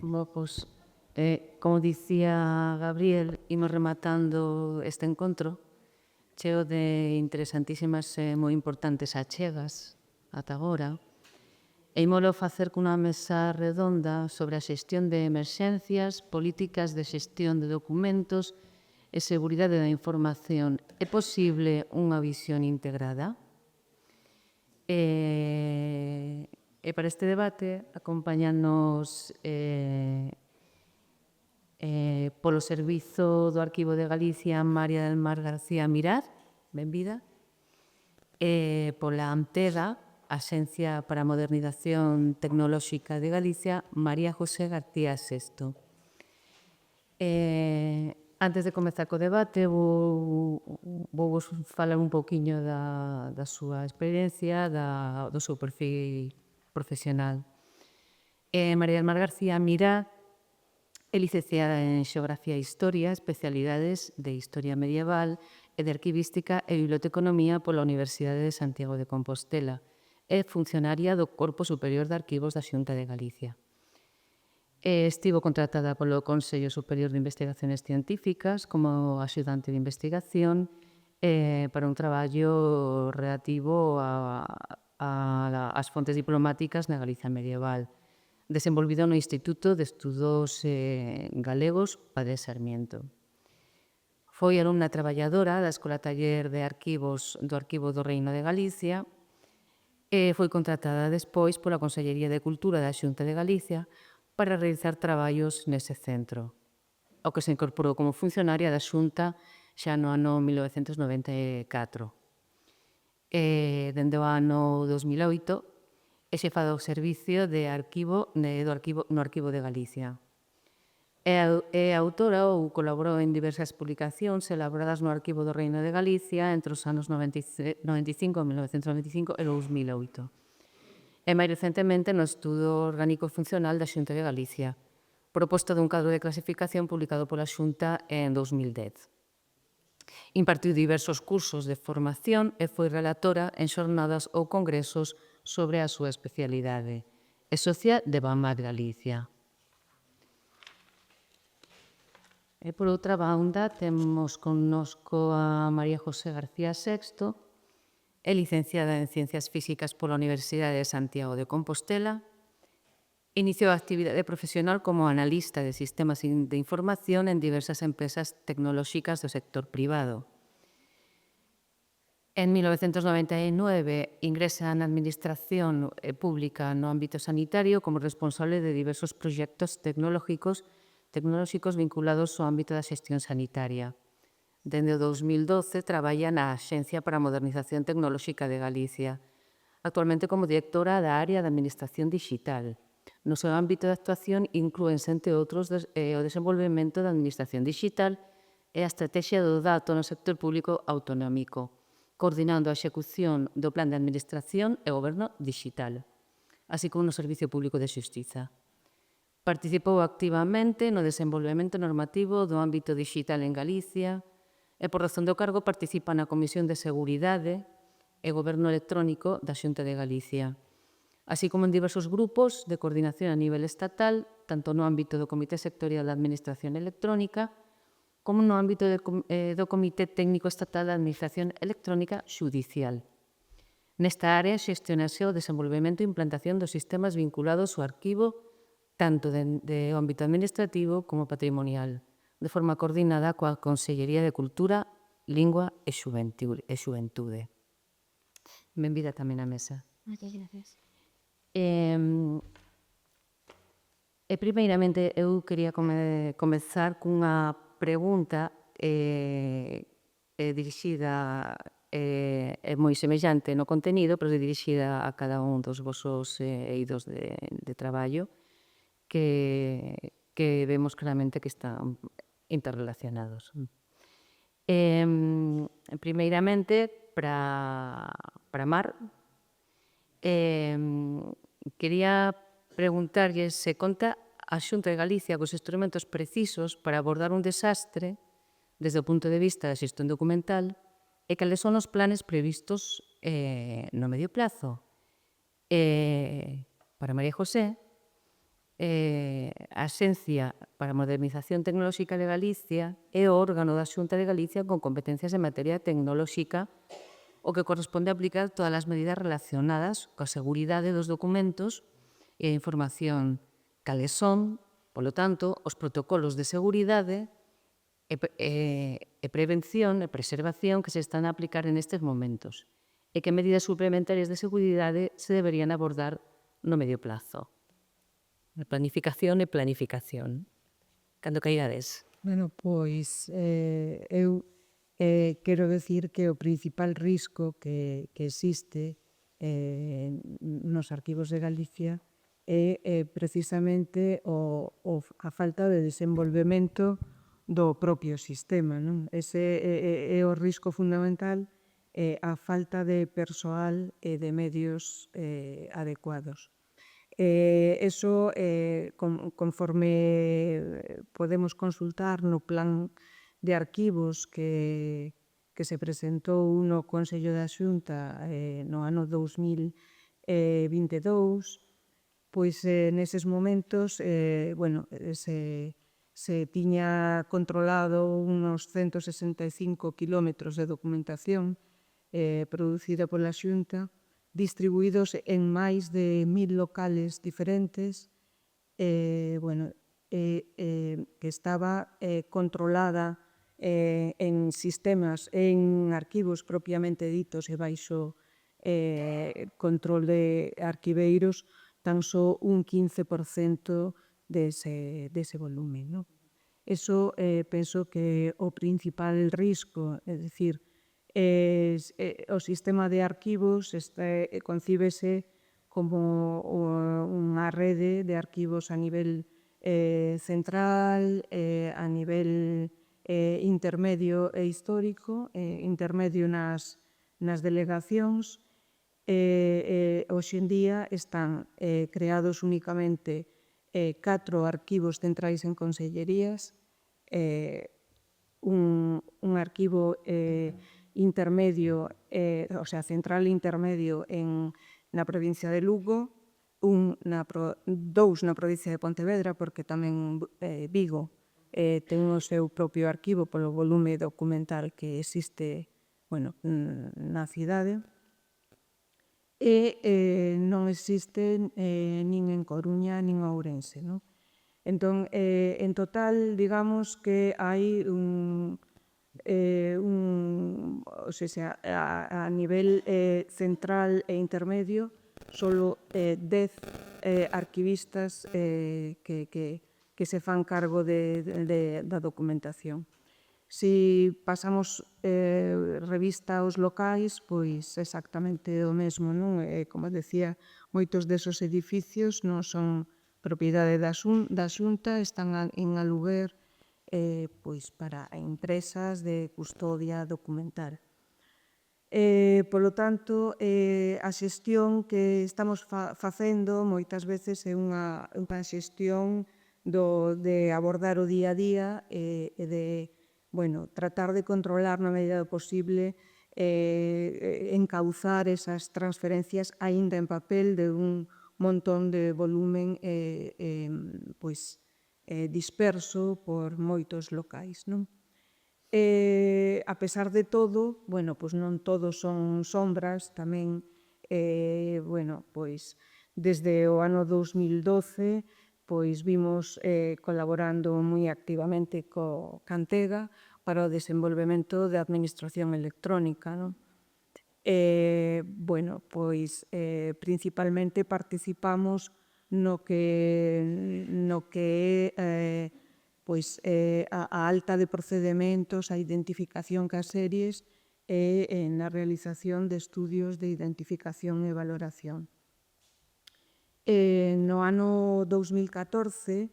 Pois, como dicía Gabriel, imos rematando este encontro cheo de interesantísimas e moi importantes achegas ata agora. E ímolo facer cunha mesa redonda sobre a xestión de emerxencias, políticas de xestión de documentos e seguridade da información. É posible unha visión integrada? E para este debate acompáñanos polo Servizo do Arquivo de Galicia María del Mar García Mirad, benvida, e pola AMTEGA, Axencia para a Modernización Tecnolóxica de Galicia, María José García Sesto. Antes de comezar co debate, vou falar un pouquiño da súa experiencia, do seu perfil profesional. María del Mar García Mirad é licenciada en Xeografía e Historia, especialidades de Historia Medieval e de Arquivística e Biblioteconomía pola Universidade de Santiago de Compostela. É funcionaria do Corpo Superior de Arquivos da Xunta de Galicia. Estivo contratada polo Consello Superior de Investigaciones Científicas como axudante de investigación para un traballo relativo ás fontes diplomáticas na Galicia medieval, desenvolvido no Instituto de Estudos Galegos Padre Sarmiento. Foi alumna traballadora da Escola Taller de Arquivos do Arquivo do Reino de Galicia e foi contratada despois pola Consellería de Cultura da Xunta de Galicia para realizar traballos nese centro, ao que se incorporou como funcionaria da Xunta xa no ano 1994. Dende o ano 2008 é xefa do Servicio de Arquivo no Arquivo de Galicia. É autora ou colaborou en diversas publicacións elaboradas no Arquivo do Reino de Galicia entre os anos 1995 e 2008. E máis recentemente no Estudo Orgánico Funcional da Xunta de Galicia, proposta dun cadro de clasificación publicado pola Xunta en 2010. Impartiu diversos cursos de formación e foi relatora en xornadas ou congresos sobre a súa especialidade. É socia de BAMAT Galicia. E por outra banda temos connosco a María José García Sexto, é licenciada en Ciencias Físicas pola Universidade de Santiago de Compostela. Iniciou a actividade profesional como analista de sistemas de información en diversas empresas tecnolóxicas do sector privado. En 1999 ingresa na Administración Pública no ámbito sanitario como responsable de diversos proxectos tecnolóxicos vinculados ao ámbito da xestión sanitaria. Dende o 2012 traballa na Axencia para a Modernización Tecnolóxica de Galicia, actualmente como directora da área de Administración Dixital. No seu ámbito de actuación inclúense, entre outros, o desenvolvemento da Administración Dixital e a estrategia do dato no sector público autonómico, coordinando a execución do Plan de Administración e Goberno Dixital, así como no Servicio Público de Xustiza. Participou activamente no desenvolvemento normativo do ámbito dixital en Galicia e, por razón do cargo, participa na Comisión de Seguridade e Goberno Electrónico da Xunta de Galicia, así como en diversos grupos de coordinación a nivel estatal, tanto no ámbito do Comité Sectorial da Administración Electrónica como no ámbito do Comité Técnico Estatal da Administración Electrónica Xudicial. Nesta área xestionase o desenvolvemento e implantación dos sistemas vinculados ao arquivo tanto do ámbito administrativo como patrimonial, de forma coordinada coa Consellería de Cultura, Lingua e Xuventude. Benvida tamén á mesa. Moitas gracias. Primeiramente, eu quería comezar cunha pregunta dirixida moi semellante no contenido, pero dirixida a cada un dos vosos eidos de traballo que vemos claramente que están interrelacionados. Primeiramente, para Mar, quería preguntarlle se conta a Xunta de Galicia cos instrumentos precisos para abordar un desastre desde o punto de vista da xestión documental e cales son os planes previstos no medio plazo. Para María José, A Axencia para a Modernización Tecnolóxica de Galicia é o órgano da Xunta de Galicia con competencias en materia tecnolóxica o que corresponde a aplicar todas as medidas relacionadas coa seguridade dos documentos e a información, cales son, polo tanto, os protocolos de seguridade e prevención e preservación que se están a aplicar en estes momentos e que medidas suplementarias de seguridade se deberían abordar no medio plazo. Planificación e planificación. Cando caigades. Bueno, pois eu quero decir que o principal risco que existe nos arquivos de Galicia é precisamente a falta de desenvolvemento do propio sistema, non? Ese é o risco fundamental, a falta de persoal e de medios adecuados. Eso, conforme podemos consultar no plan de arquivos que se presentou no Consello da Xunta no ano 2022, pois neses momentos se tiña controlado unos 165 kilómetros de documentación producida pola Xunta, distribuídos en máis de 1000 locales diferentes, que estaba controlada en sistemas, en arquivos propiamente ditos e baixo control de arquiveiros, tan só un 15% dese volume. Eso penso que o principal risco, é dicir, o sistema de arquivos concíbese como unha rede de arquivos a nivel central, a nivel intermedio e histórico, intermedio nas delegacións. Hoxe en día están creados únicamente 4 arquivos centrais en consellerías, un arquivo intermedio, o sea, central intermedio na provincia de Lugo, dous na provincia de Pontevedra, porque tamén Vigo ten o seu propio arquivo polo volume documental que existe na cidade, e non existe nin en Coruña nin en Ourense. Entón, en total, digamos que hai a nivel central e intermedio, solo 10 arquivistas que se fan cargo da documentación. Si pasamos revista aos locais, pois exactamente o mesmo, non? Como decía, moitos desos edificios non son propiedade da Xunta, están en aluguer para empresas de custodia documental. Polo tanto, a xestión que estamos facendo moitas veces é unha xestión de abordar o día a día e de tratar de controlar na medida do posible, encauzar esas transferencias aínda en papel de un montón de volumen disperso por moitos locais. A pesar de todo, non todos son sombras, tamén desde o ano 2012 vimos colaborando moi activamente co Cantega para o desenvolvemento de administración electrónica. Principalmente participamos no que é a alta de procedementos, a identificación cas series e na realización de estudios de identificación e valoración. No ano 2014,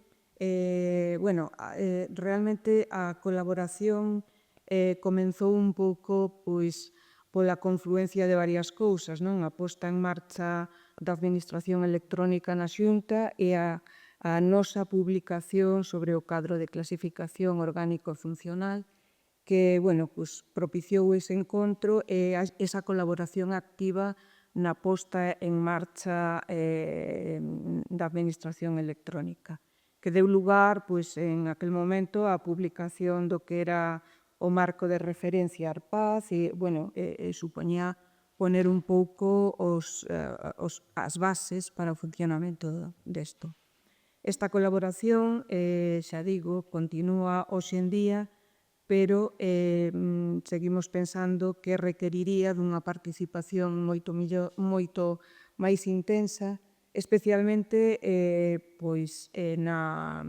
realmente a colaboración comenzou un pouco pola confluencia de varias cousas, a posta en marcha da administración electrónica na Xunta e a nosa publicación sobre o cadro de clasificación orgánico e funcional que propiciou ese encontro e esa colaboración activa na posta en marcha da administración electrónica, que deu lugar, pois, en aquel momento, á publicación do que era o marco de referencia ARPAZ e, bueno, supoñía poner un pouco as bases para o funcionamento desto. Esta colaboración, xa digo, continúa hoxe en día, pero seguimos pensando que requeriría dunha participación moito máis intensa, especialmente pois, na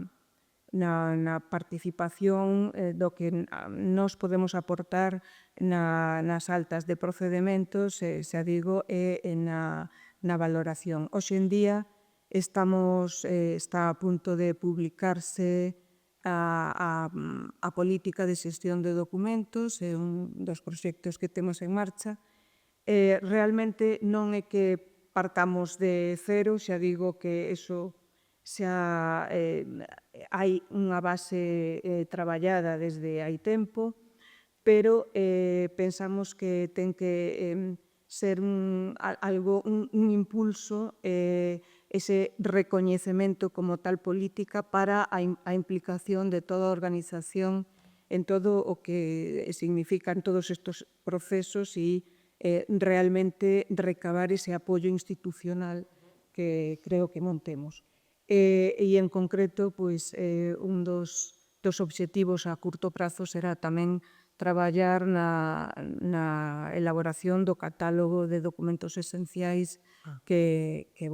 participación do que nós podemos aportar nas altas de procedementos, xa digo, e na valoración. Hoxe en día está a punto de publicarse a política de xestión de documentos, é un dos proxectos que temos en marcha. Realmente non é que partamos de cero, xa digo que eso xa hai unha base traballada desde hai tempo, pero pensamos que ten que ser un impulso, ese recoñecemento como tal política para a implicación de toda a organización en todo o que significan todos estes procesos e realmente recabar ese apoio institucional que creo que montemos. E en concreto, pois, un dos obxectivos a curto prazo será tamén traballar na elaboración do catálogo de documentos esenciais que é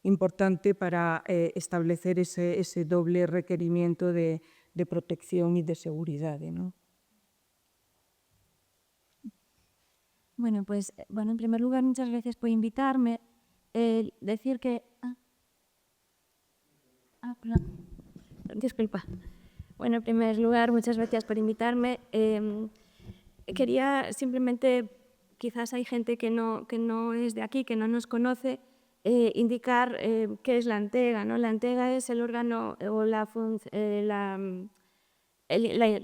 importante para establecer ese doble requerimiento de protección e de seguridade, non? Bueno, pues, en primer lugar, muchas gracias por invitarme. Decir que... perdón. Disculpa. Bueno, en primer lugar, muchas gracias por invitarme. Quería simplemente, quizás hay gente que no es de aquí, que no nos conoce, indicar qué es la ANTEGA, ¿no? La ANTEGA es el órgano o la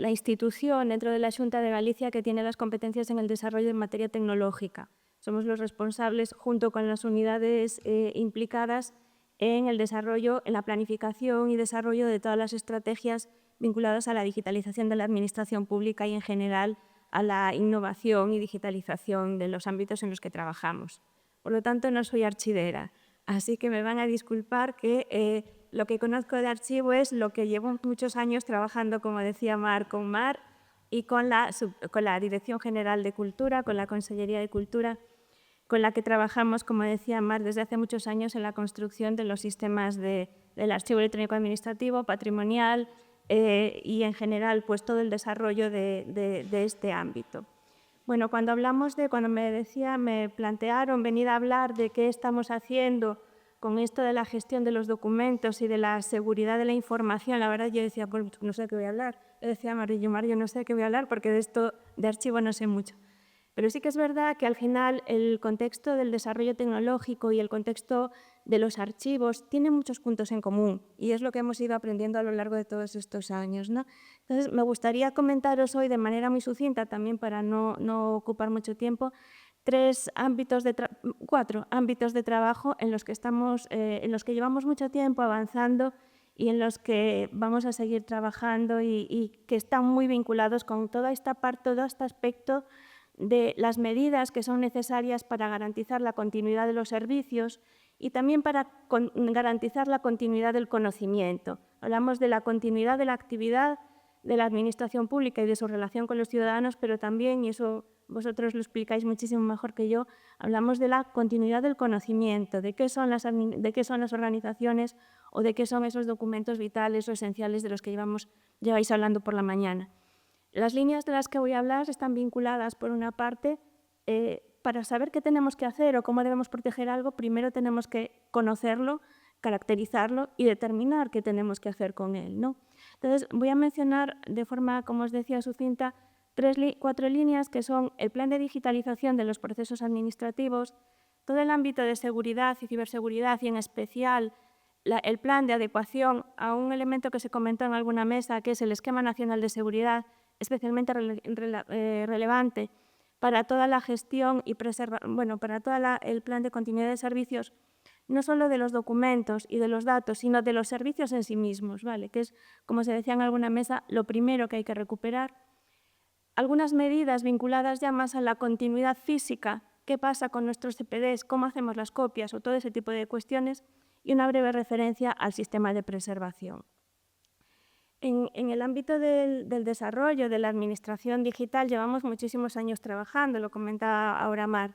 institución dentro de la Xunta de Galicia que tiene las competencias en el desarrollo en materia tecnológica. Somos los responsables, junto con las unidades implicadas, en el desarrollo, en la planificación y desarrollo de todas las estrategias vinculadas a la digitalización de la administración pública y, en general, a la innovación y digitalización de los ámbitos en los que trabajamos. Por lo tanto, no soy archivera, así que me van a disculpar que lo que conozco de archivo es lo que llevo muchos años trabajando, como decía Mar, con Mar y con la Dirección General de Cultura, con la Consellería de Cultura, con la que trabajamos, como decía Mar, desde hace muchos años en la construcción de los sistemas del archivo electrónico administrativo, patrimonial y, en general, pues todo el desarrollo de este ámbito. Bueno, cuando me plantearon venir a hablar de qué estamos haciendo con esto de la gestión de los documentos y de la seguridad de la información, la verdad yo decía, pues no sé de qué voy a hablar. Yo decía a Mario, no sé de qué voy a hablar porque de esto de archivo no sé mucho. Pero sí que es verdad que al final el contexto del desarrollo tecnológico y el contexto de los archivos tiene muchos puntos en común y es lo que hemos ido aprendiendo a lo largo de todos estos años, ¿no? Entonces, me gustaría comentaros hoy de manera muy sucinta, también para no ocupar mucho tiempo, 4 ámbitos de trabajo en los que llevamos mucho tiempo avanzando y en los que vamos a seguir trabajando y que están muy vinculados con toda esta parte, todo este aspecto de las medidas que son necesarias para garantizar la continuidad de los servicios y también para garantizar la continuidad del conocimiento. Hablamos de la continuidad de la actividad de la administración pública y de su relación con los ciudadanos, pero también, y eso vosotros lo explicáis muchísimo mejor que yo, hablamos de la continuidad del conocimiento, de qué son las organizaciones o de qué son esos documentos vitales o esenciales de los que lleváis hablando por la mañana. Las líneas de las que voy a hablar están vinculadas, por una parte, para saber qué tenemos que hacer o cómo debemos proteger algo, primero tenemos que conocerlo, caracterizarlo y determinar qué tenemos que hacer con él, ¿no? Entonces, voy a mencionar de forma, como os decía, sucinta, 4 líneas que son el plan de digitalización de los procesos administrativos, todo el ámbito de seguridad y ciberseguridad y, en especial, el plan de adecuación a un elemento que se comentó en alguna mesa, que es el Esquema Nacional de Seguridad, especialmente relevante para toda la gestión y para todo el plan de continuidad de servicios, no solo de los documentos y de los datos, sino de los servicios en sí mismos, ¿vale? Que es, como se decía en alguna mesa, lo primero que hay que recuperar. Algunas medidas vinculadas ya más a la continuidad física, qué pasa con nuestros CPDs, cómo hacemos las copias o todo ese tipo de cuestiones, y una breve referencia al sistema de preservación. En el ámbito del desarrollo de la administración digital llevamos muchísimos años trabajando, lo comentaba ahora Mar.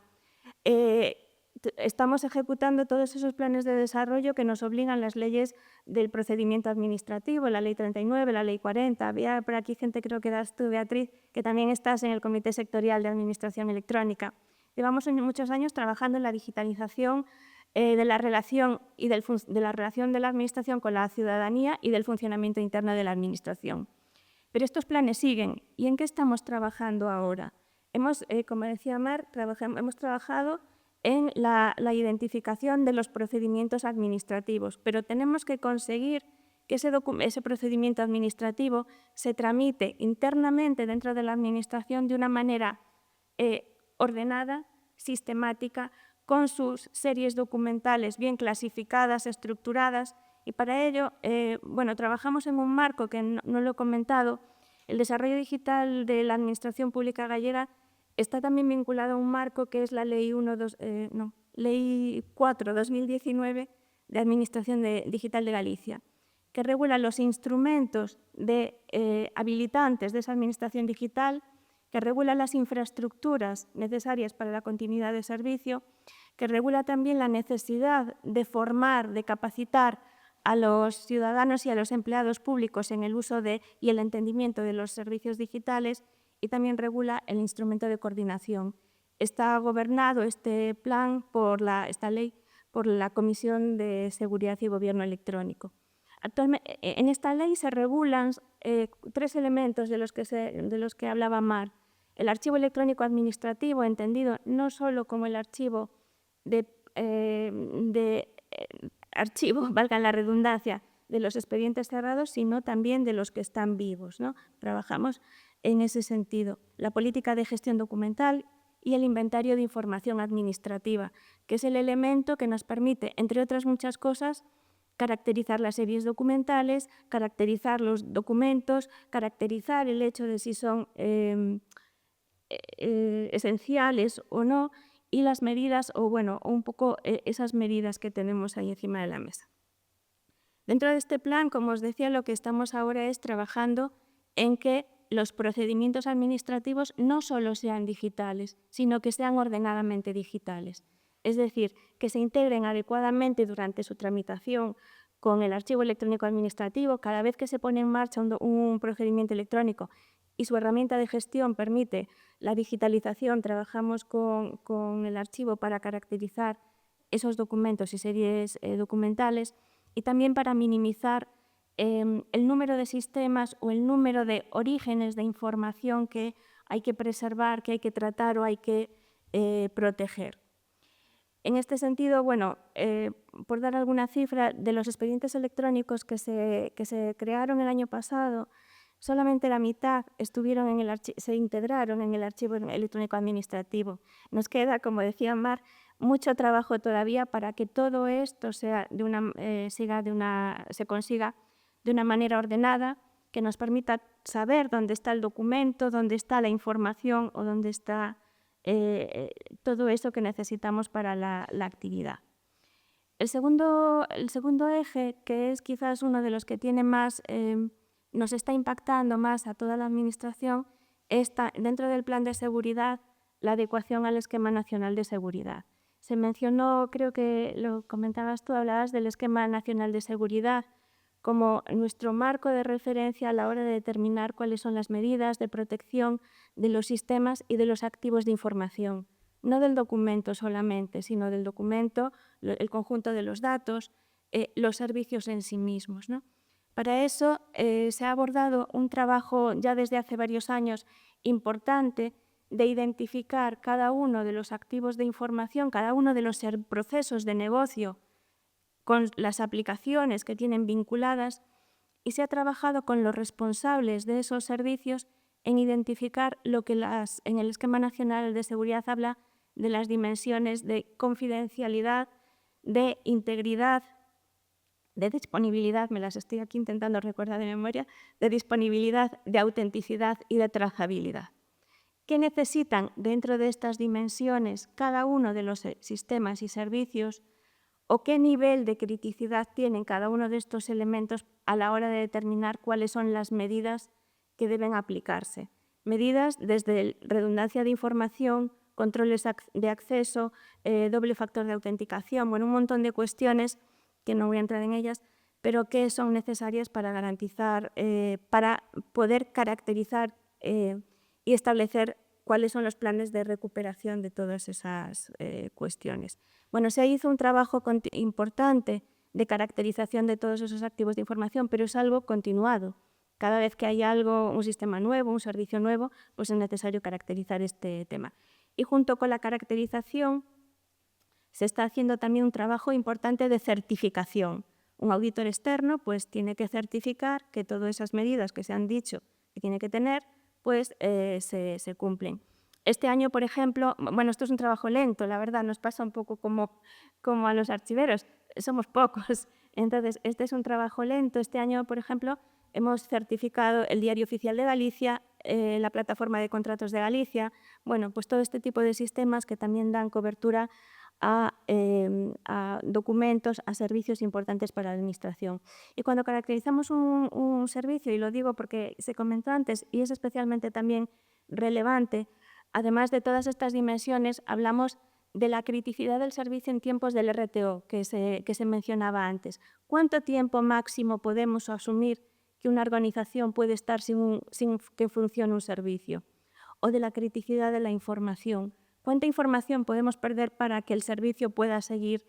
Estamos ejecutando todos esos planes de desarrollo que nos obligan las leyes del procedimiento administrativo, la Ley 39, la Ley 40. Había por aquí gente, creo que eras tú, Beatriz, que también estás en el Comité Sectorial de Administración Electrónica. Llevamos muchos años trabajando en la digitalización de la relación de la Administración con la ciudadanía y del funcionamiento interno de la Administración. Pero estos planes siguen. ¿Y en qué estamos trabajando ahora? Como decía Mar, hemos trabajado en la identificación de los procedimientos administrativos, pero tenemos que conseguir que ese procedimiento administrativo se tramite internamente dentro de la Administración de una manera ordenada, sistemática, con sus series documentales bien clasificadas, estructuradas, y para ello, trabajamos en un marco que no lo he comentado. El desarrollo digital de la Administración Pública Gallega está también vinculado a un marco que es la Ley 4/2019 de Administración Digital de Galicia, que regula los instrumentos habilitantes de esa administración digital, que regula las infraestructuras necesarias para la continuidad de servicio, que regula también la necesidad de formar, de capacitar a los ciudadanos y a los empleados públicos en el uso y el entendimiento de los servicios digitales, y también regula el instrumento de coordinación. Está gobernado este plan, esta ley, por la Comisión de Seguridad y Gobierno Electrónico. Actualmente, en esta ley se regulan 3 elementos de los que hablaba Mar. El archivo electrónico administrativo, entendido no solo como el archivo archivo, valga la redundancia, de los expedientes cerrados, sino también de los que están vivos, ¿no? Trabajamos en ese sentido. La política de gestión documental y el inventario de información administrativa, que es el elemento que nos permite, entre otras muchas cosas, caracterizar las series documentales, caracterizar los documentos, caracterizar el hecho de si son esenciales o no, y las medidas, un poco esas medidas que tenemos ahí encima de la mesa. Dentro de este plan, como os decía, lo que estamos ahora es trabajando en que los procedimientos administrativos no solo sean digitales, sino que sean ordenadamente digitales. Es decir, que se integren adecuadamente durante su tramitación con el archivo electrónico administrativo. Cada vez que se pone en marcha un procedimiento electrónico y su herramienta de gestión permite la digitalización, trabajamos con el archivo para caracterizar esos documentos y series documentales, y también para minimizar el número de sistemas o el número de orígenes de información que hay que preservar, que hay que tratar o hay que proteger. En este sentido, por dar alguna cifra, de los expedientes electrónicos que se crearon el año pasado, solamente la mitad se integraron en el archivo electrónico administrativo. Nos queda, como decía Mar, mucho trabajo todavía para que todo esto se consiga de una manera ordenada, que nos permita saber dónde está el documento, dónde está la información o dónde está todo eso que necesitamos para la actividad. El segundo eje, que es quizás uno de los que tiene más, nos está impactando más a toda la Administración, está dentro del plan de seguridad la adecuación al Esquema Nacional de Seguridad. Se mencionó, creo que lo comentabas tú, hablabas del Esquema Nacional de Seguridad como nuestro marco de referencia a la hora de determinar cuáles son las medidas de protección de los sistemas y de los activos de información. No del documento solamente, sino del documento, el conjunto de los datos, los servicios en sí mismos, ¿no? Para eso se ha abordado un trabajo ya desde hace varios años importante de identificar cada uno de los activos de información, cada uno de los procesos de negocio con las aplicaciones que tienen vinculadas, y se ha trabajado con los responsables de esos servicios en identificar lo que en el Esquema Nacional de Seguridad habla de las dimensiones de confidencialidad, de integridad, de disponibilidad, me las estoy aquí intentando recordar de memoria, de disponibilidad, de autenticidad y de trazabilidad. ¿Qué necesitan dentro de estas dimensiones cada uno de los sistemas y servicios o qué nivel de criticidad tienen cada uno de estos elementos a la hora de determinar cuáles son las medidas que deben aplicarse? Medidas desde redundancia de información, controles de acceso, doble factor de autenticación, bueno, un montón de cuestiones que no voy a entrar en ellas, pero que son necesarias para garantizar, para poder caracterizar y establecer cuáles son los planes de recuperación de todas esas cuestiones. Bueno, se hizo un trabajo importante de caracterización de todos esos activos de información, pero es algo continuado. Cada vez que hay algo, un sistema nuevo, un servicio nuevo, pues es necesario caracterizar este tema. Y junto con la caracterización se está haciendo también un trabajo importante de certificación. Un auditor externo pues tiene que certificar que todas esas medidas que se han dicho que tiene que tener pues se cumplen. Este año, por ejemplo, bueno, esto es un trabajo lento, la verdad, nos pasa un poco como a los archiveros, somos pocos. Entonces, este es un trabajo lento. Este año, por ejemplo, hemos certificado el Diario Oficial de Galicia, la plataforma de contratos de Galicia, bueno, pues todo este tipo de sistemas que también dan cobertura a documentos, a servicios importantes para la Administración. Y cuando caracterizamos un servicio, y lo digo porque se comentó antes y es especialmente también relevante, además de todas estas dimensiones, hablamos de la criticidad del servicio en tiempos del RTO, que se mencionaba antes. ¿Cuánto tiempo máximo podemos asumir que una organización puede estar sin que funcione un servicio? O de la criticidad de la información. ¿Cuánta información podemos perder para que el servicio pueda seguir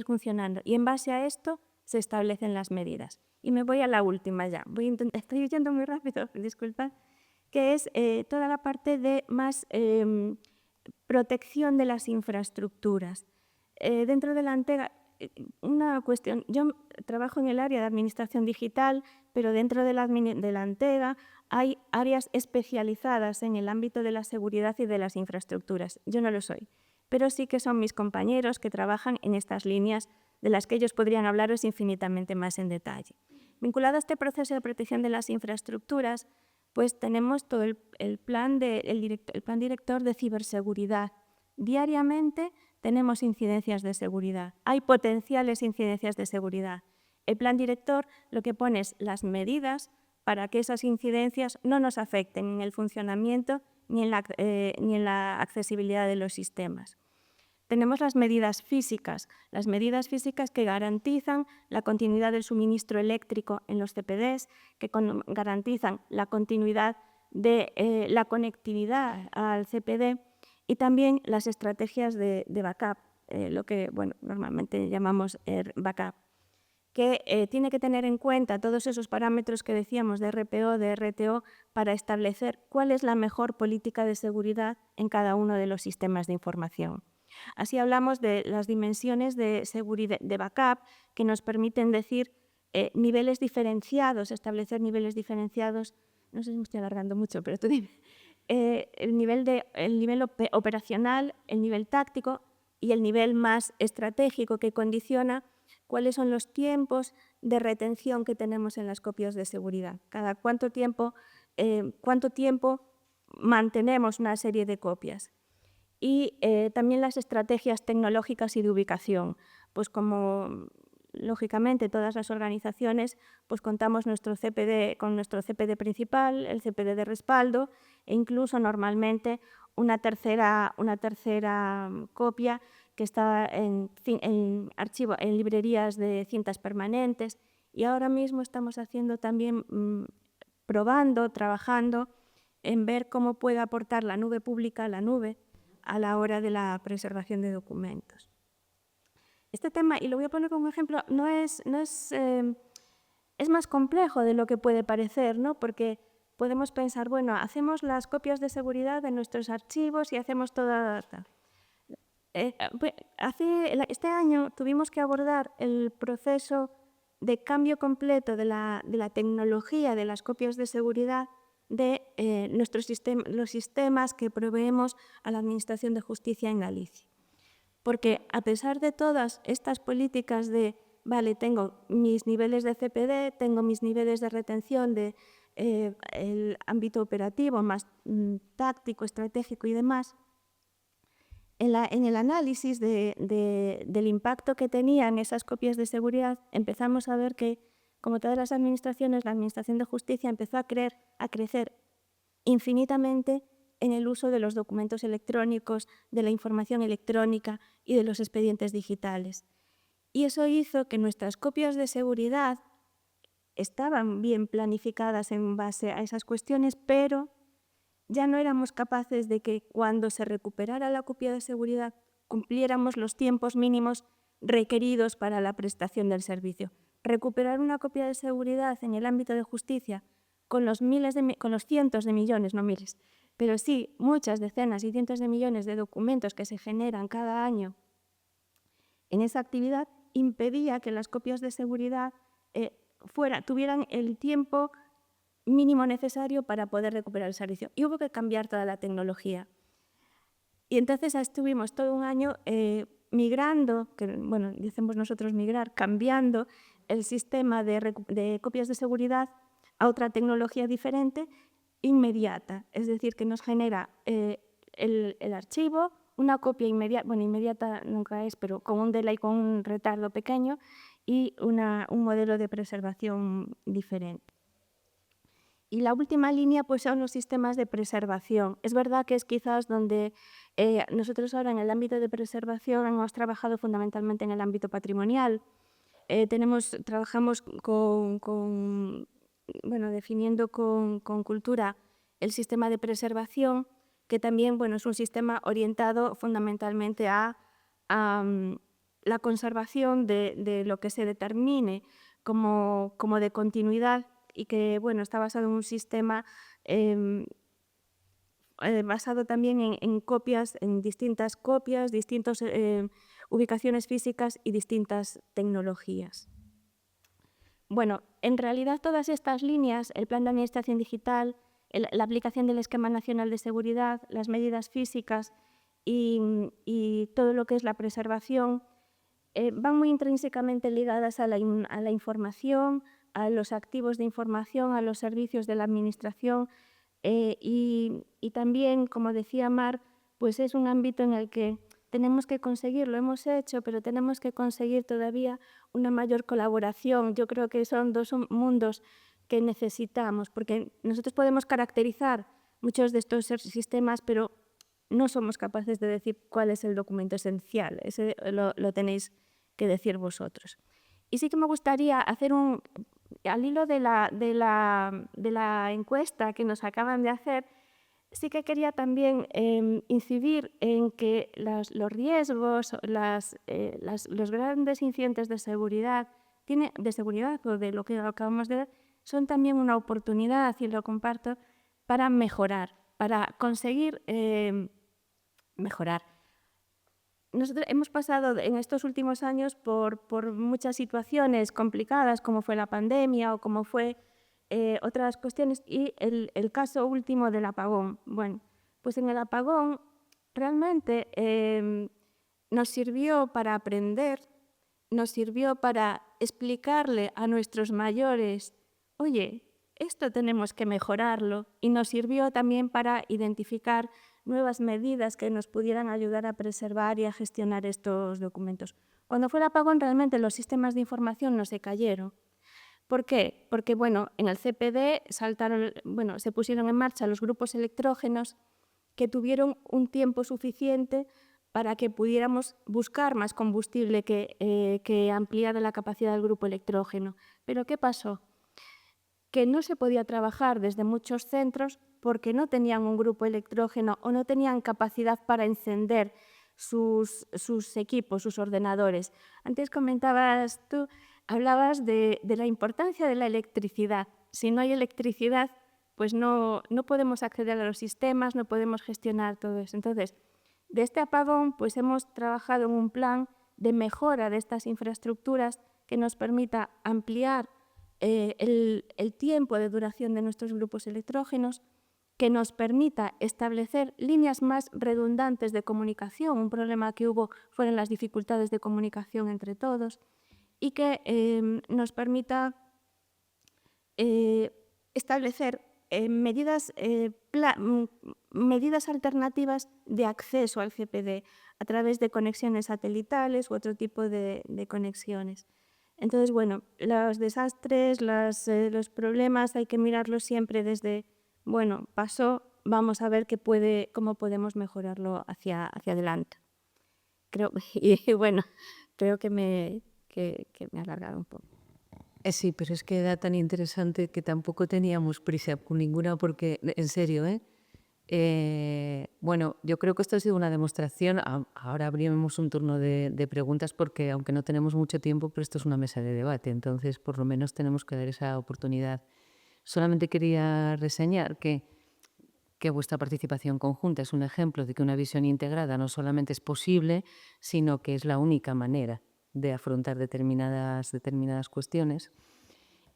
funcionando? Y en base a esto se establecen las medidas. Y me voy a la última ya. Estoy yendo muy rápido, disculpad, que es toda la parte de más protección de las infraestructuras. Dentro de la ANTEGA, una cuestión, yo trabajo en el área de administración digital, pero dentro de la ANTEGA hay áreas especializadas en el ámbito de la seguridad y de las infraestructuras. Yo no lo soy, pero sí que son mis compañeros que trabajan en estas líneas de las que ellos podrían hablaros infinitamente más en detalle. Vinculado a este proceso de protección de las infraestructuras, pues tenemos todo el plan director de ciberseguridad. Diariamente tenemos incidencias de seguridad, hay potenciales incidencias de seguridad. El plan director lo que pone es las medidas para que esas incidencias no nos afecten en el funcionamiento ni en la accesibilidad de los sistemas. Tenemos las medidas físicas que garantizan la continuidad del suministro eléctrico en los CPDs, que garantizan la continuidad de la conectividad al CPD y también las estrategias de backup, lo que normalmente llamamos backup, que tiene que tener en cuenta todos esos parámetros que decíamos de RPO, de RTO, para establecer cuál es la mejor política de seguridad en cada uno de los sistemas de información. Así hablamos de las dimensiones de seguridad, de backup, que nos permiten decir niveles diferenciados, establecer niveles diferenciados. No sé si me estoy alargando mucho, pero tú dime. El nivel operacional, el nivel táctico y el nivel más estratégico que condiciona cuáles son los tiempos de retención que tenemos en las copias de seguridad. Cada cuánto tiempo mantenemos una serie de copias. Y también las estrategias tecnológicas y de ubicación. Pues como lógicamente todas las organizaciones pues contamos con nuestro CPD principal, el CPD de respaldo e incluso normalmente una tercera copia que está en archivo, en librerías de cintas permanentes, y ahora mismo estamos haciendo también, trabajando en ver cómo puede aportar la nube pública, la nube, a la hora de la preservación de documentos. Este tema, y lo voy a poner como ejemplo, es más complejo de lo que puede parecer, ¿no? Porque podemos pensar, bueno, hacemos las copias de seguridad de nuestros archivos y hacemos toda... Este año tuvimos que abordar el proceso de cambio completo de la tecnología de las copias de seguridad de los sistemas que proveemos a la Administración de Justicia en Galicia. Porque a pesar de todas estas políticas de, vale, tengo mis niveles de CPD, tengo mis niveles de retención el ámbito operativo más táctico, estratégico y demás, en el análisis del impacto que tenían esas copias de seguridad, empezamos a ver que, como todas las administraciones, la Administración de Justicia empezó a crecer infinitamente en el uso de los documentos electrónicos, de la información electrónica y de los expedientes digitales. Y eso hizo que nuestras copias de seguridad estaban bien planificadas en base a esas cuestiones, pero ya no éramos capaces de que cuando se recuperara la copia de seguridad cumpliéramos los tiempos mínimos requeridos para la prestación del servicio. Recuperar una copia de seguridad en el ámbito de justicia con los cientos de millones, no miles, pero sí muchas decenas y cientos de millones de documentos que se generan cada año en esa actividad impedía que las copias de seguridad tuvieran el tiempo mínimo necesario para poder recuperar el servicio. Y hubo que cambiar toda la tecnología. Y entonces estuvimos todo un año migrando, decimos nosotros migrar, cambiando el sistema de copias de seguridad a otra tecnología diferente, inmediata. Es decir, que nos genera el archivo, una copia inmediata, inmediata nunca es, pero con un delay, con un retardo pequeño, y un modelo de preservación diferente. Y la última línea pues, son los sistemas de preservación. Es verdad que es quizás donde nosotros ahora en el ámbito de preservación hemos trabajado fundamentalmente en el ámbito patrimonial. Trabajamos definiendo con cultura el sistema de preservación, que también es un sistema orientado fundamentalmente a la conservación de lo que se determine como de continuidad y que está basado en un sistema basado también en copias, en distintas copias, distintas ubicaciones físicas y distintas tecnologías. Bueno, en realidad todas estas líneas, el Plan de Administración Digital, la aplicación del Esquema Nacional de Seguridad, las medidas físicas y todo lo que es la preservación, van muy intrínsecamente ligadas a la información, a los activos de información, a los servicios de la Administración y también, como decía Mar, pues es un ámbito en el que tenemos que conseguir, lo hemos hecho, pero tenemos que conseguir todavía una mayor colaboración. Yo creo que son dos mundos que necesitamos, porque nosotros podemos caracterizar muchos de estos sistemas, pero no somos capaces de decir cuál es el documento esencial. Ese lo tenéis que decir vosotros. Y sí que me gustaría hacer al hilo de la encuesta que nos acaban de hacer, sí que quería también incidir en que los riesgos, los grandes incidentes de seguridad o de lo que acabamos de ver, son también una oportunidad, y lo comparto, para mejorar, para conseguir mejorar. Nosotros hemos pasado en estos últimos años por muchas situaciones complicadas, como fue la pandemia o como fue otras cuestiones, y el caso último del apagón. Bueno, pues en el apagón realmente nos sirvió para aprender, nos sirvió para explicarle a nuestros mayores, oye, esto tenemos que mejorarlo, y nos sirvió también para identificar nuevas medidas que nos pudieran ayudar a preservar y a gestionar estos documentos. Cuando fue el apagón, realmente los sistemas de información no se cayeron. ¿Por qué? Porque en el CPD se pusieron en marcha los grupos electrógenos que tuvieron un tiempo suficiente para que pudiéramos buscar más combustible que ampliara la capacidad del grupo electrógeno. ¿Pero qué pasó? Que no se podía trabajar desde muchos centros porque no tenían un grupo electrógeno o no tenían capacidad para encender sus equipos, sus ordenadores. Antes hablabas de la importancia de la electricidad. Si no hay electricidad, pues no podemos acceder a los sistemas, no podemos gestionar todo eso. Entonces, de este apagón, pues hemos trabajado en un plan de mejora de estas infraestructuras que nos permita ampliar el tiempo de duración de nuestros grupos electrógenos, que nos permita establecer líneas más redundantes de comunicación. Un problema que hubo fueron las dificultades de comunicación entre todos, y que nos permita establecer medidas alternativas de acceso al CPD a través de conexiones satelitales u otro tipo de conexiones. Entonces, bueno, los desastres, los problemas hay que mirarlos siempre desde, bueno, pasó, vamos a ver cómo podemos mejorarlo hacia adelante. Y bueno, creo que me he alargado un poco. Sí, pero es que era tan interesante que tampoco teníamos prisa con ninguna porque, en serio, bueno, yo creo que esto ha sido una demostración. Ahora abrimos un turno de preguntas porque, aunque no tenemos mucho tiempo, pero esto es una mesa de debate, entonces por lo menos tenemos que dar esa oportunidad. Solamente quería reseñar que vuestra participación conjunta es un ejemplo de que una visión integrada no solamente es posible, sino que es la única manera de afrontar determinadas cuestiones,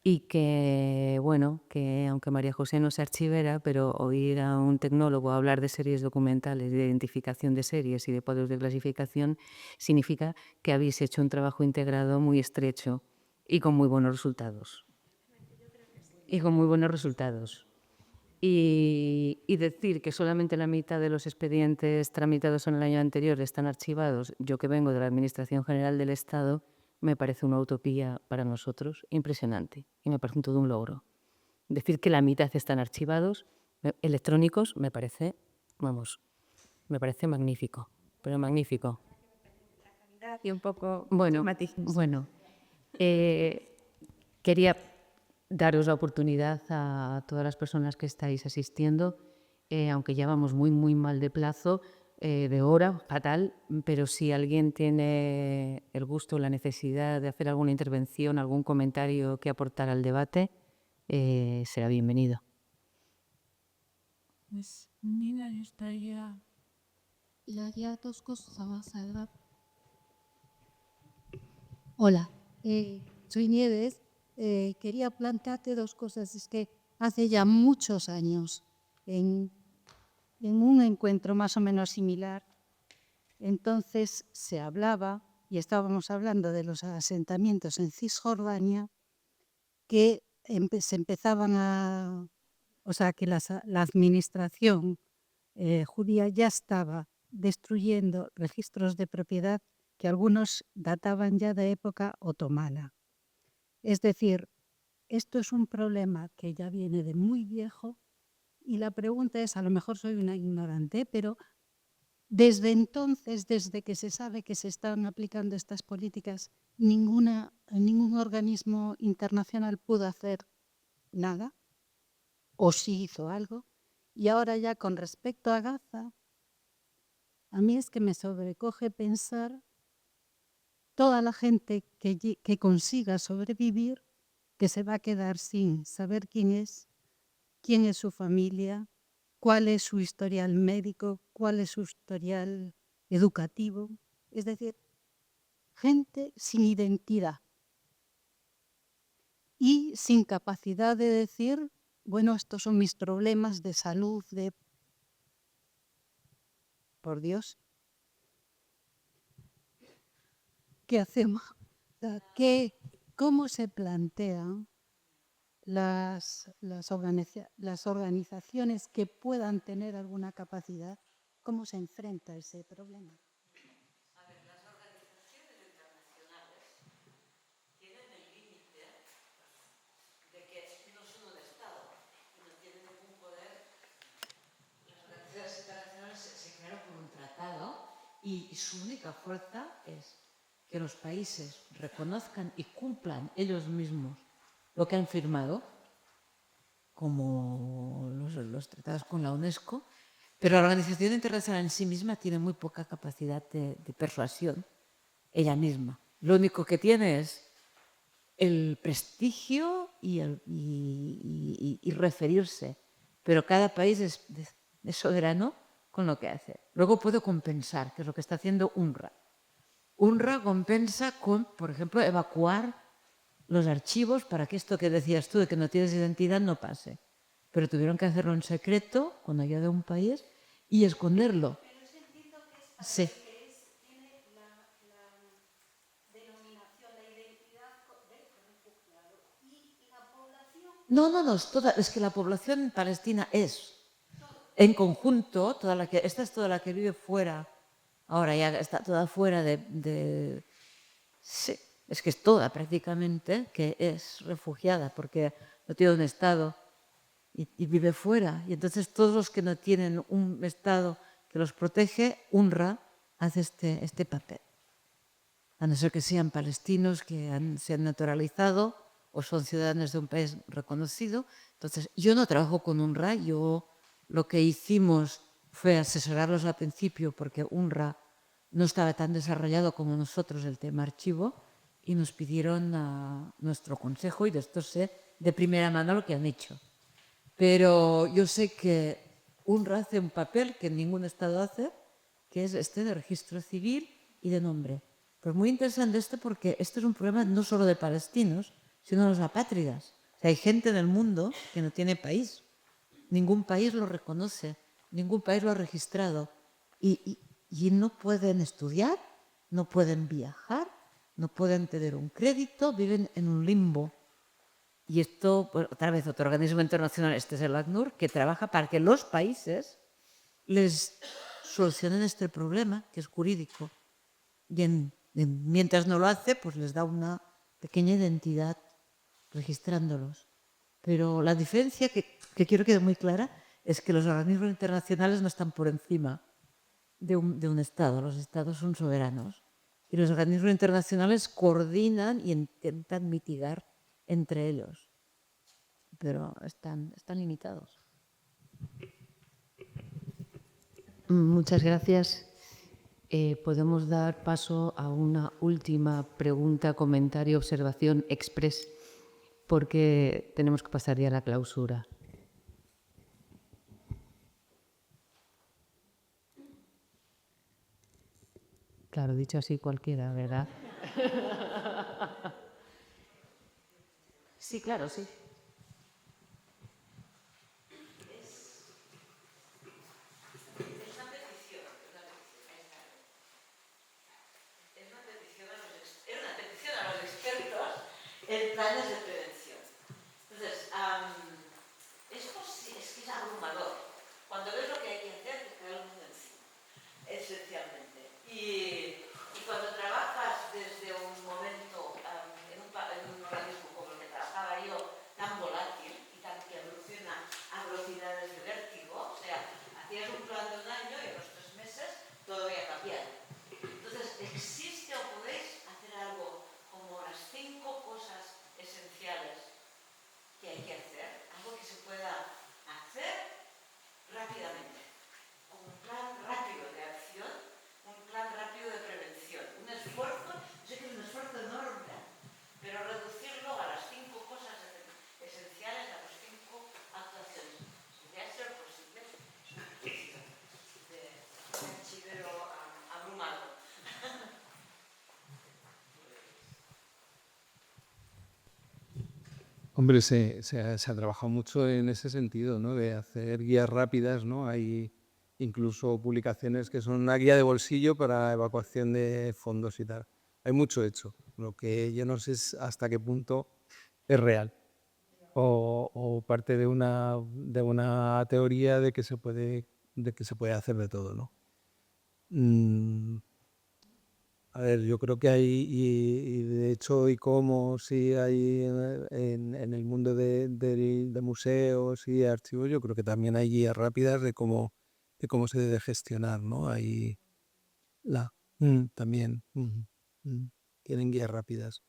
y que, bueno, que aunque María José no sea archivera, pero oír a un tecnólogo hablar de series documentales, de identificación de series y de poderes de clasificación, significa que habéis hecho un trabajo integrado muy estrecho y con muy buenos resultados. Y decir que solamente la mitad de los expedientes tramitados en el año anterior están archivados, yo que vengo de la Administración General del Estado, me parece una utopía para nosotros impresionante y me parece todo un logro. Decir que la mitad están archivados, electrónicos, me parece magnífico, pero magnífico. Y un poco Bueno, quería daros la oportunidad a todas las personas que estáis asistiendo, aunque ya vamos muy, muy mal de plazo, de hora, fatal, pero si alguien tiene el gusto o la necesidad de hacer alguna intervención, algún comentario que aportar al debate, será bienvenido. Pues mira, yo estaría... Le haría dos cosas a Salva. Hola, soy Nieves. Quería plantearte dos cosas. Es que hace ya muchos años, en un encuentro más o menos similar, entonces se hablaba, y estábamos hablando de los asentamientos en Cisjordania, que se empezaban a... O sea, que la administración judía ya estaba destruyendo registros de propiedad que algunos databan ya de época otomana. Es decir, esto es un problema que ya viene de muy viejo, y la pregunta es, a lo mejor soy una ignorante, pero desde entonces, desde que se sabe que se están aplicando estas políticas, ningún organismo internacional pudo hacer nada, o sí hizo algo. Y ahora ya con respecto a Gaza, a mí es que me sobrecoge pensar toda la gente que consiga sobrevivir, que se va a quedar sin saber quién es su familia, cuál es su historial médico, cuál es su historial educativo. Es decir, gente sin identidad y sin capacidad de decir, bueno, estos son mis problemas de salud, por Dios, ¿qué hacemos? ¿Cómo se plantean las organizaciones que puedan tener alguna capacidad? ¿Cómo se enfrenta a ese problema? A ver, las organizaciones internacionales tienen el límite de que no son un Estado y no tienen ningún poder. Las organizaciones internacionales se crearon por un tratado y su única fuerza es que los países reconozcan y cumplan ellos mismos lo que han firmado, como los tratados con la UNESCO, pero la organización internacional en sí misma tiene muy poca capacidad de persuasión, ella misma. Lo único que tiene es el prestigio y referirse, pero cada país es soberano con lo que hace. Luego puede compensar, que es lo que está haciendo UNRWA. UNRWA compensa con, por ejemplo, evacuar los archivos para que esto que decías tú de que no tienes identidad no pase. Pero tuvieron que hacerlo en secreto con ayuda de un país y esconderlo. Sí. No, es que la población palestina es, en conjunto, esta es toda la que vive fuera, ahora ya está toda fuera sí, es que es toda prácticamente, que es refugiada porque no tiene un Estado y vive fuera. Y entonces todos los que no tienen un Estado que los protege, UNRWA hace este papel. A no ser que sean palestinos que se han naturalizado o son ciudadanos de un país reconocido. Entonces, yo no trabajo con UNRWA, lo que hicimos fue asesorarlos al principio porque UNRWA no estaba tan desarrollado como nosotros el tema archivo y nos pidieron a nuestro consejo y de esto sé de primera mano lo que han hecho. Pero yo sé que UNRWA hace un papel que ningún Estado hace, que es este de registro civil y de nombre. Pero es muy interesante esto porque esto es un problema no solo de palestinos, sino de los apátridas. O sea, hay gente en el mundo que no tiene país. Ningún país lo reconoce, ningún país lo ha registrado. Y no pueden estudiar, no pueden viajar, no pueden tener un crédito, viven en un limbo. Y esto, pues, otra vez, otro organismo internacional, este es el ACNUR, que trabaja para que los países les solucionen este problema, que es jurídico. Y mientras no lo hace, pues les da una pequeña identidad registrándolos. Pero la diferencia que quiero que quede muy clara es que los organismos internacionales no están por encima de un Estado. Los Estados son soberanos. Y los organismos internacionales coordinan y intentan mitigar entre ellos. Pero están limitados. Muchas gracias. Podemos dar paso a una última pregunta, comentario, observación express, porque tenemos que pasar ya a la clausura. Claro, dicho así cualquiera, ¿verdad? Sí, claro, sí. En planes de prevención. Entonces, es que es abrumador. Cuando ves lo que hay que hacer, te cae el mundo encima, esencialmente. Y cuando trabajas desde un momento en un organismo como el que trabajaba yo, tan volátil y tan que evoluciona a velocidades de vértigo, o sea, hacías un plan de un año y en los 3 meses todo había cambiado. Entonces, ¿existe o podéis hacer algo como las 5 cosas esenciales que hay que hacer? Algo que se pueda hacer rápidamente. Un plan rápido de acción, un plan rápido de prevención. Un esfuerzo, yo sé que es un esfuerzo enorme, pero reducirlo a las 5 cosas esenciales, a las 5 actuaciones. Podría ser posible, es un ejercicio de archivero abrumado. Hombre, se ha trabajado mucho en ese sentido, ¿no? De hacer guías rápidas, ¿no? Hay incluso publicaciones que son una guía de bolsillo para evacuación de fondos y tal. Hay mucho hecho. Lo que yo no sé es hasta qué punto es real o parte de una teoría de que se puede hacer de todo, ¿no? A ver, yo creo que hay, y de hecho, y como sí hay en el mundo de museos y archivos, yo creo que también hay guías rápidas de cómo se debe gestionar, ¿no? Hay también tienen guías rápidas,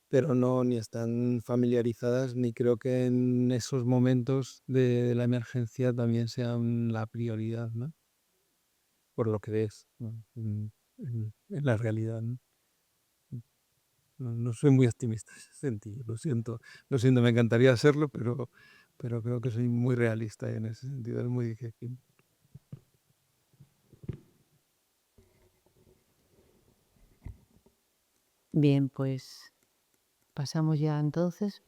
pero no ni están familiarizadas, ni creo que en esos momentos de la emergencia también sean la prioridad, ¿no? Por lo que ves, ¿no? En la realidad, ¿no? No soy muy optimista en ese sentido, lo siento, me encantaría serlo, pero creo que soy muy realista en ese sentido, es muy difícil. Bien, pues pasamos ya entonces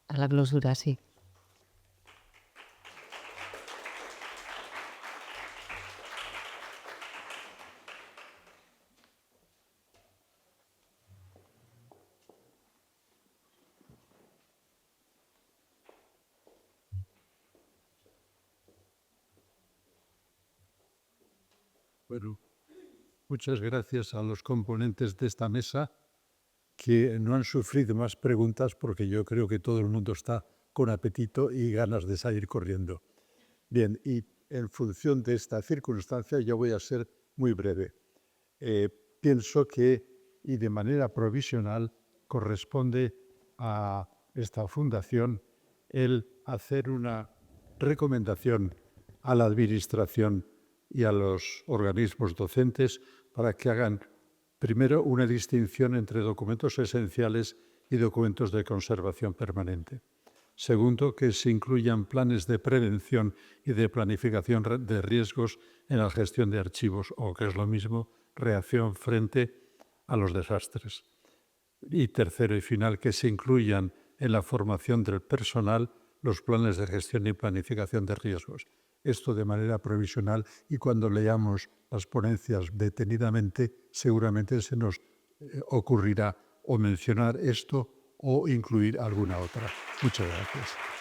a la clausura, sí. Bueno, muchas gracias a los componentes de esta mesa que no han sufrido más preguntas porque yo creo que todo el mundo está con apetito y ganas de salir corriendo. Bien, y en función de esta circunstancia yo voy a ser muy breve. Pienso que, y de manera provisional, corresponde a esta fundación el hacer una recomendación a la Administración y a los organismos docentes para que hagan, primero, una distinción entre documentos esenciales y documentos de conservación permanente. Segundo, que se incluyan planes de prevención y de planificación de riesgos en la gestión de archivos, o, que es lo mismo, reacción frente a los desastres. Y tercero y final, que se incluyan en la formación del personal los planes de gestión y planificación de riesgos. Esto de manera provisional, y cuando leamos las ponencias detenidamente, seguramente se nos ocurrirá o mencionar esto o incluir alguna otra. Muchas gracias.